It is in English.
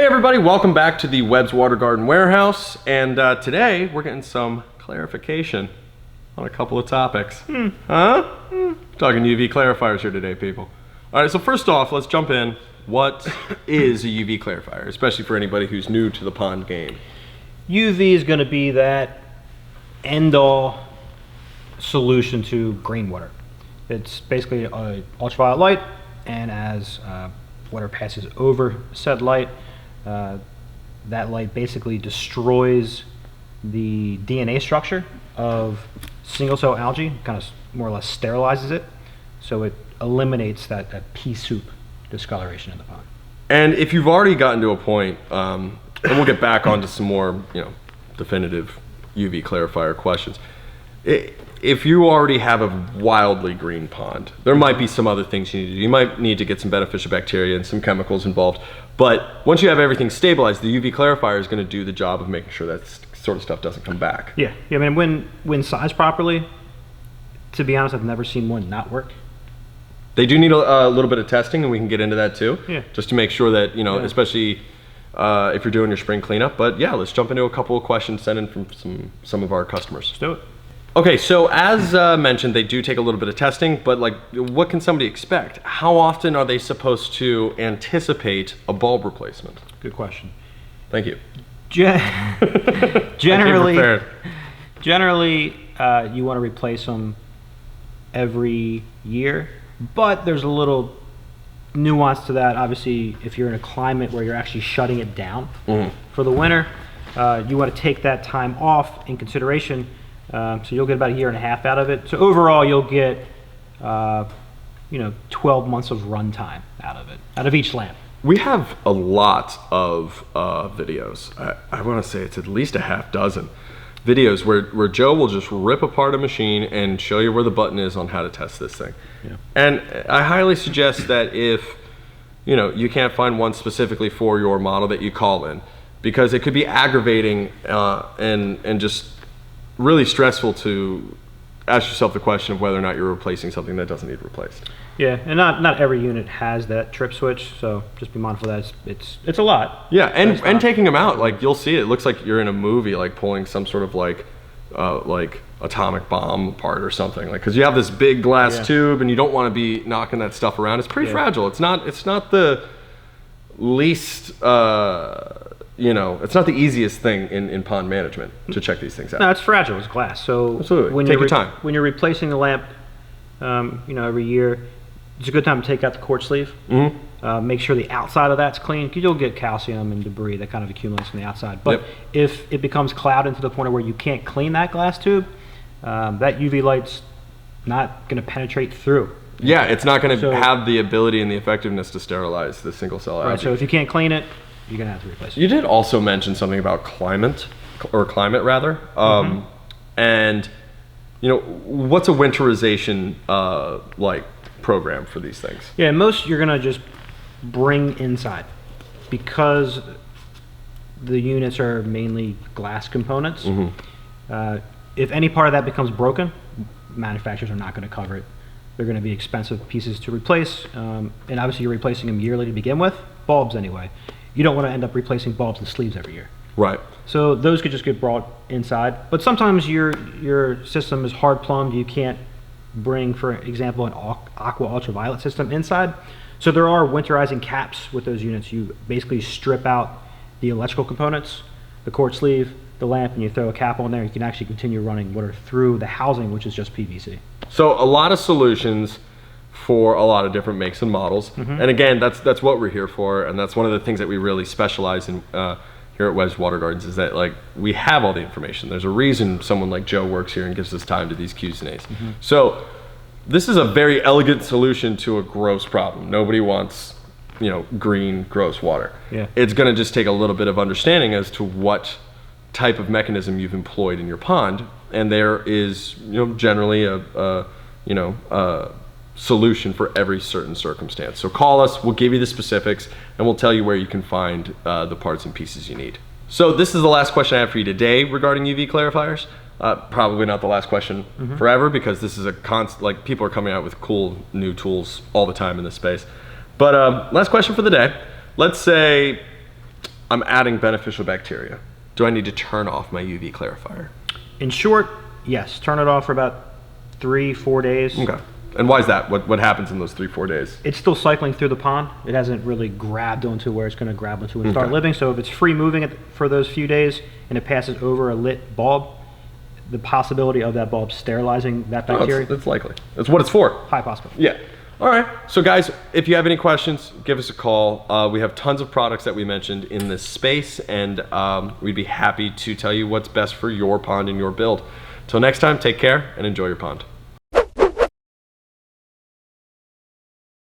everybody, welcome back to the Webb's Water Garden Warehouse, and today we're getting some clarification on a couple of topics. Talking UV clarifiers here today, people. All right, so first off, let's jump in. What is a UV clarifier, especially for anybody who's new to the pond game? UV is going to be that end-all solution to green water. It's basically ultraviolet light, and as water passes over said light, that light basically destroys the DNA structure of single-cell algae, kind of more or less sterilizes it, so it eliminates that pea-soup discoloration in the pond. And if you've already gotten to a point, and we'll get back onto some more, definitive UV clarifier questions. If you already have a wildly green pond, there might be some other things you need to do. You might need to get some beneficial bacteria and some chemicals involved. But once you have everything stabilized, the UV clarifier is going to do the job of making sure that sort of stuff doesn't come back. Yeah. I mean, when sized properly, to be honest, I've never seen one not work. They do need a little bit of testing, and we can get into that too. Yeah. Just to make sure that, especially if you're doing your spring cleanup. But yeah, let's jump into a couple of questions sent in from some of our customers. Let's do it. Okay, so as mentioned, they do take a little bit of testing, but what can somebody expect? How often are they supposed to anticipate a bulb replacement? Good question. Thank you. Generally, you want to replace them every year, but there's a little nuance to that. Obviously, if you're in a climate where you're actually shutting it down for the winter, you want to take that time off in consideration. So you'll get about a year and a half out of it. So overall, you'll get 12 months of run time out of each lamp. We have a lot of videos. I want to say it's at least a half dozen videos where Joe will just rip apart a machine and show you where the button is on how to test this thing. Yeah. And I highly suggest that if you can't find one specifically for your model, that you call in, because it could be aggravating and just really stressful to ask yourself the question of whether or not you're replacing something that doesn't need replaced. Yeah, and not every unit has that trip switch, so just be mindful that it's a lot. Yeah, and taking them out, you'll see it looks like you're in a movie, pulling some sort of atomic bomb apart or something, because you have this big glass tube and you don't want to be knocking that stuff around. It's pretty fragile. It's not the least it's not the easiest thing in pond management to check these things out. No, it's fragile. It's glass. So absolutely. Take your time. When you're replacing the lamp, every year, it's a good time to take out the quart sleeve. Make sure the outside of that's clean, because you'll get calcium and debris that kind of accumulates on the outside. But if it becomes clouded to the point where you can't clean that glass tube, that UV light's not going to penetrate through. Yeah, it's not going to have the ability and the effectiveness to sterilize the single cell algae. Right. So if you can't clean it, you're going to have to replace it. You did also mention something about climate rather. And what's a winterization program for these things? Yeah, most you're going to just bring inside, because the units are mainly glass components. If any part of that becomes broken, manufacturers are not going to cover it. They're going to be expensive pieces to replace, and obviously you're replacing them yearly to begin with. Bulbs anyway. You don't want to end up replacing bulbs and sleeves every year. Right. So those could just get brought inside. But sometimes your system is hard plumbed. You can't bring, for example, an aqua ultraviolet system inside. So there are winterizing caps with those units. You basically strip out the electrical components, the quart sleeve, the lamp, and you throw a cap on there. You can actually continue running water through the housing, which is just PVC. So a lot of solutions for a lot of different makes and models. And again, that's what we're here for, and that's one of the things that we really specialize in here at Webb's Water Gardens, is that we have all the information. There's a reason someone like Joe works here and gives us time to these Q's and A's. So this is a very elegant solution to a gross problem. Nobody wants green gross water. It's going to just take a little bit of understanding as to what type of mechanism you've employed in your pond, and there is generally a solution for every certain circumstance. So call us, we'll give you the specifics, and we'll tell you where you can find the parts and pieces you need. So this is the last question I have for you today regarding UV clarifiers. Probably not the last question forever, because this is a constant, people are coming out with cool new tools all the time in this space. But last question for the day. Let's say I'm adding beneficial bacteria. Do I need to turn off my UV clarifier? In short, yes. Turn it off for about 3-4 days. Okay. And why is that? What happens in those 3-4 days? It's still cycling through the pond. It hasn't really grabbed onto where it's going to grab onto and start Okay. living. So if it's free moving for those few days and it passes over a lit bulb, the possibility of that bulb sterilizing that bacteria, That's likely. That's what it's for. high possibility. Yeah. All right. So guys, if you have any questions, give us a call. We have tons of products that we mentioned in this space, and we'd be happy to tell you what's best for your pond and your build. Till next time, take care and enjoy your pond.